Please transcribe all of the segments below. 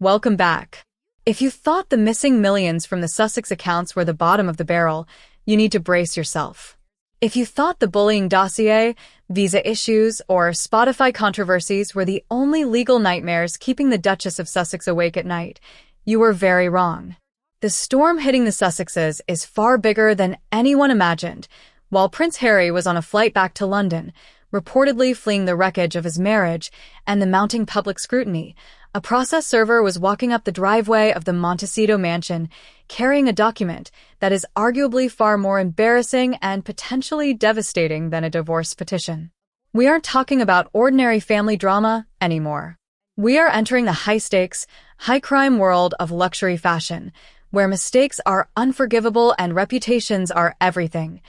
Welcome back. If you thought the missing millions from the Sussex accounts were the bottom of the barrel, you need to brace yourself. If you thought the bullying dossier, visa issues, or Spotify controversies were the only legal nightmares keeping the Duchess of Sussex awake at night, you were very wrong. The storm hitting the Sussexes is far bigger than anyone imagined. While Prince Harry was on a flight back to London, reportedly fleeing the wreckage of his marriage and the mounting public scrutiny, a process server was walking up the driveway of the Montecito mansion, carrying a document that is arguably far more embarrassing and potentially devastating than a divorce petition. We aren't talking about ordinary family drama anymore. We are entering the high-stakes, high-crime world of luxury fashion, where mistakes are unforgivable and reputations are everything.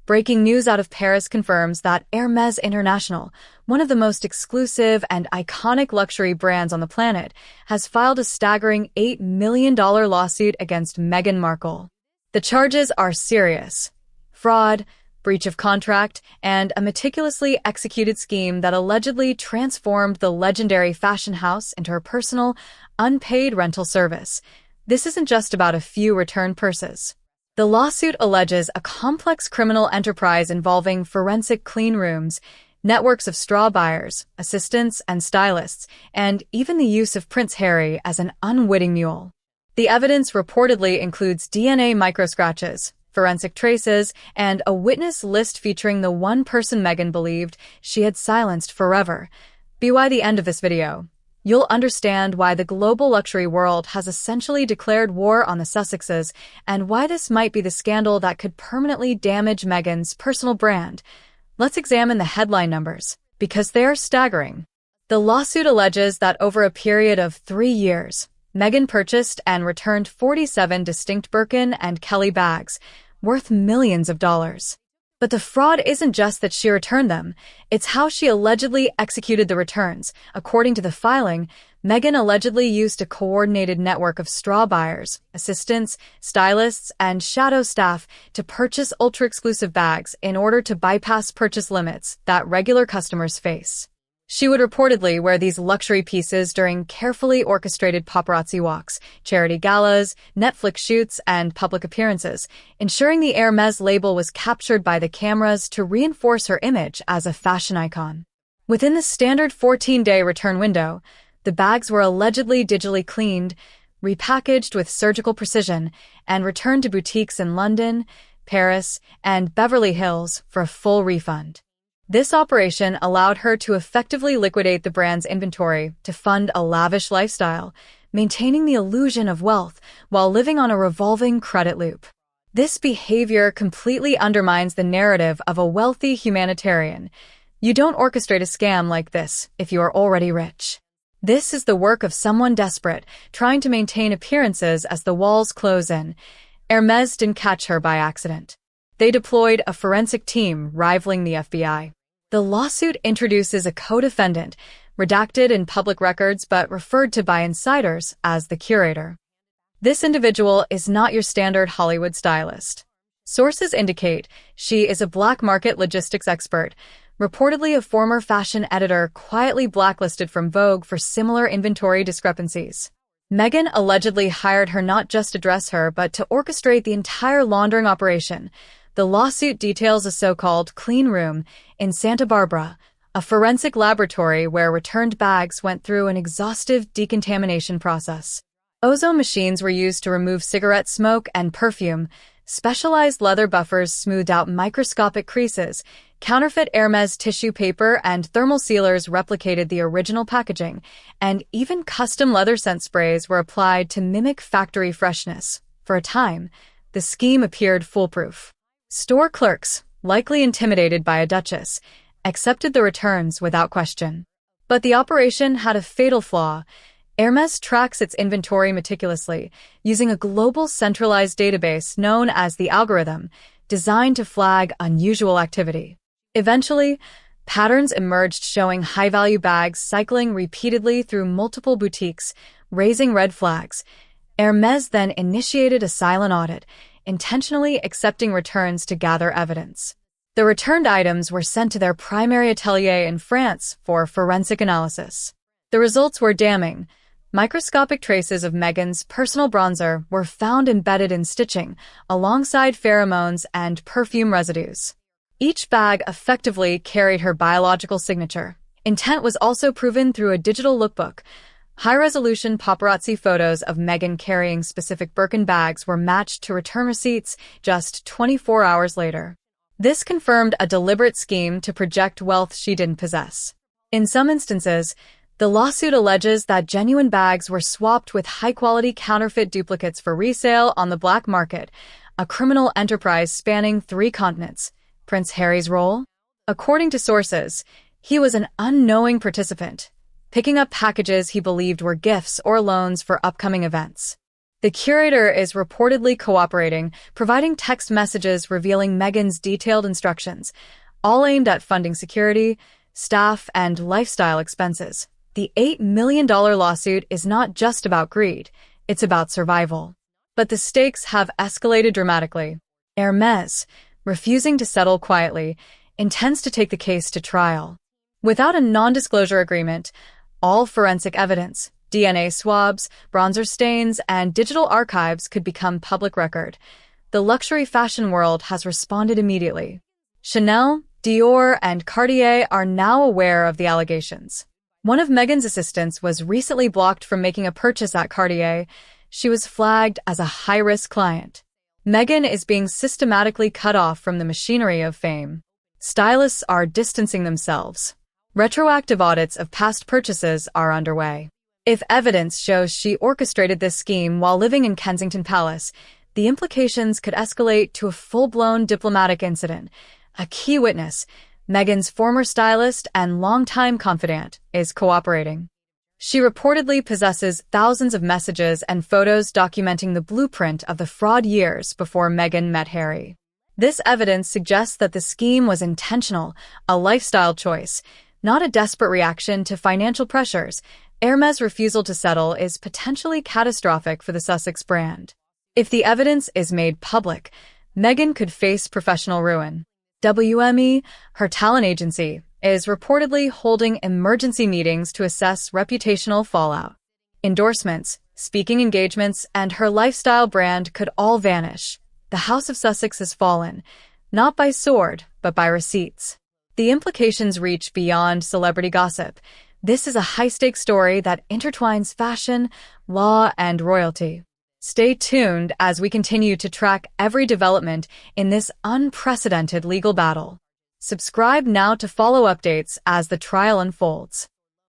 Breaking news out of Paris confirms that Hermès International, one of the most exclusive and iconic luxury brands on the planet, has filed a staggering $8 million lawsuit against Meghan Markle. The charges are serious: fraud, breach of contract, and a meticulously executed scheme that allegedly transformed the legendary fashion house into her personal, unpaid rental service. This isn't just about a few returned purses. The lawsuit alleges a complex criminal enterprise involving forensic clean rooms, networks of straw buyers, assistants, and stylists, and even the use of Prince Harry as an unwitting mule. The evidence reportedly includes DNA microscratches, forensic traces, and a witness list featuring the one person Meghan believed she had silenced forever. By the end of this video, you'll understand why the global luxury world has essentially declared war on the Sussexes and why this might be the scandal that could permanently damage Meghan's personal brand. Let's examine the headline numbers, because they are staggering. The lawsuit alleges that over a period of 3 years, Meghan purchased and returned 47 distinct Birkin and Kelly bags, worth millions of dollars. But the fraud isn't just that she returned them, it's how she allegedly executed the returns. According to the filing, Meghan allegedly used a coordinated network of straw buyers, assistants, stylists, and shadow staff to purchase ultra-exclusive bags in order to bypass purchase limits that regular customers face. She would reportedly wear these luxury pieces during carefully orchestrated paparazzi walks, charity galas, Netflix shoots, and public appearances, ensuring the Hermès label was captured by the cameras to reinforce her image as a fashion icon. Within the standard 14-day return window, the bags were allegedly digitally cleaned, repackaged with surgical precision, and returned to boutiques in London, Paris, and Beverly Hills for a full refund. This operation allowed her to effectively liquidate the brand's inventory to fund a lavish lifestyle, maintaining the illusion of wealth while living on a revolving credit loop. This behavior completely undermines the narrative of a wealthy humanitarian. You don't orchestrate a scam like this if you are already rich. This is the work of someone desperate, trying to maintain appearances as the walls close in. Hermès didn't catch her by accident. They deployed a forensic team rivaling the FBI. The lawsuit introduces a co-defendant, redacted in public records but referred to by insiders as the curator. This individual is not your standard Hollywood stylist. Sources indicate she is a black market logistics expert, reportedly a former fashion editor quietly blacklisted from Vogue for similar inventory discrepancies. Meghan allegedly hired her not just to dress her but to orchestrate the entire laundering operation. The lawsuit details a so-called clean room in Santa Barbara, a forensic laboratory where returned bags went through an exhaustive decontamination process. Ozone machines were used to remove cigarette smoke and perfume. Specialized leather buffers smoothed out microscopic creases. Counterfeit Hermès tissue paper and thermal sealers replicated the original packaging, and even custom leather scent sprays were applied to mimic factory freshness. For a time, the scheme appeared foolproof. Store clerks, likely intimidated by a duchess, accepted the returns without question. But the operation had a fatal flaw. Hermès tracks its inventory meticulously, using a global centralized database known as the algorithm, designed to flag unusual activity. Eventually, patterns emerged showing high-value bags cycling repeatedly through multiple boutiques, raising red flags. Hermès then initiated a silent audit, intentionally accepting returns to gather evidence. The returned items were sent to their primary atelier in France for forensic analysis. The results were damning. Microscopic traces of Meghan's personal bronzer were found embedded in stitching, alongside pheromones and perfume residues. Each bag effectively carried her biological signature. Intent was also proven through a digital lookbook. High-resolution paparazzi photos of Meghan carrying specific Birkin bags were matched to return receipts just 24 hours later. This confirmed a deliberate scheme to project wealth she didn't possess. In some instances, the lawsuit alleges that genuine bags were swapped with high-quality counterfeit duplicates for resale on the black market, a criminal enterprise spanning 3 continents. Prince Harry's role? According to sources, he was an unknowing participant, picking up packages he believed were gifts or loans for upcoming events. The curator is reportedly cooperating, providing text messages revealing Meghan's detailed instructions, all aimed at funding security, staff, and lifestyle expenses. The $8 million lawsuit is not just about greed, it's about survival. But the stakes have escalated dramatically. Hermès, refusing to settle quietly, intends to take the case to trial. Without a non-disclosure agreement, all forensic evidence, DNA swabs, bronzer stains, and digital archives could become public record. The luxury fashion world has responded immediately. Chanel, Dior, and Cartier are now aware of the allegations. One of Meghan's assistants was recently blocked from making a purchase at Cartier. She was flagged as a high-risk client. Meghan is being systematically cut off from the machinery of fame. Stylists are distancing themselves. Retroactive audits of past purchases are underway. If evidence shows she orchestrated this scheme while living in Kensington Palace, the implications could escalate to a full-blown diplomatic incident. A key witness, Meghan's former stylist and longtime confidant, is cooperating. She reportedly possesses thousands of messages and photos documenting the blueprint of the fraud years before Meghan met Harry. This evidence suggests that the scheme was intentional, a lifestyle choice, not a desperate reaction to financial pressures. Hermès' refusal to settle is potentially catastrophic for the Sussex brand. If the evidence is made public, Meghan could face professional ruin. WME, her talent agency, is reportedly holding emergency meetings to assess reputational fallout. Endorsements, speaking engagements, and her lifestyle brand could all vanish. The House of Sussex has fallen, not by sword, but by receipts. The implications reach beyond celebrity gossip. This is a high-stakes story that intertwines fashion, law, and royalty. Stay tuned as we continue to track every development in this unprecedented legal battle. Subscribe now to follow updates as the trial unfolds.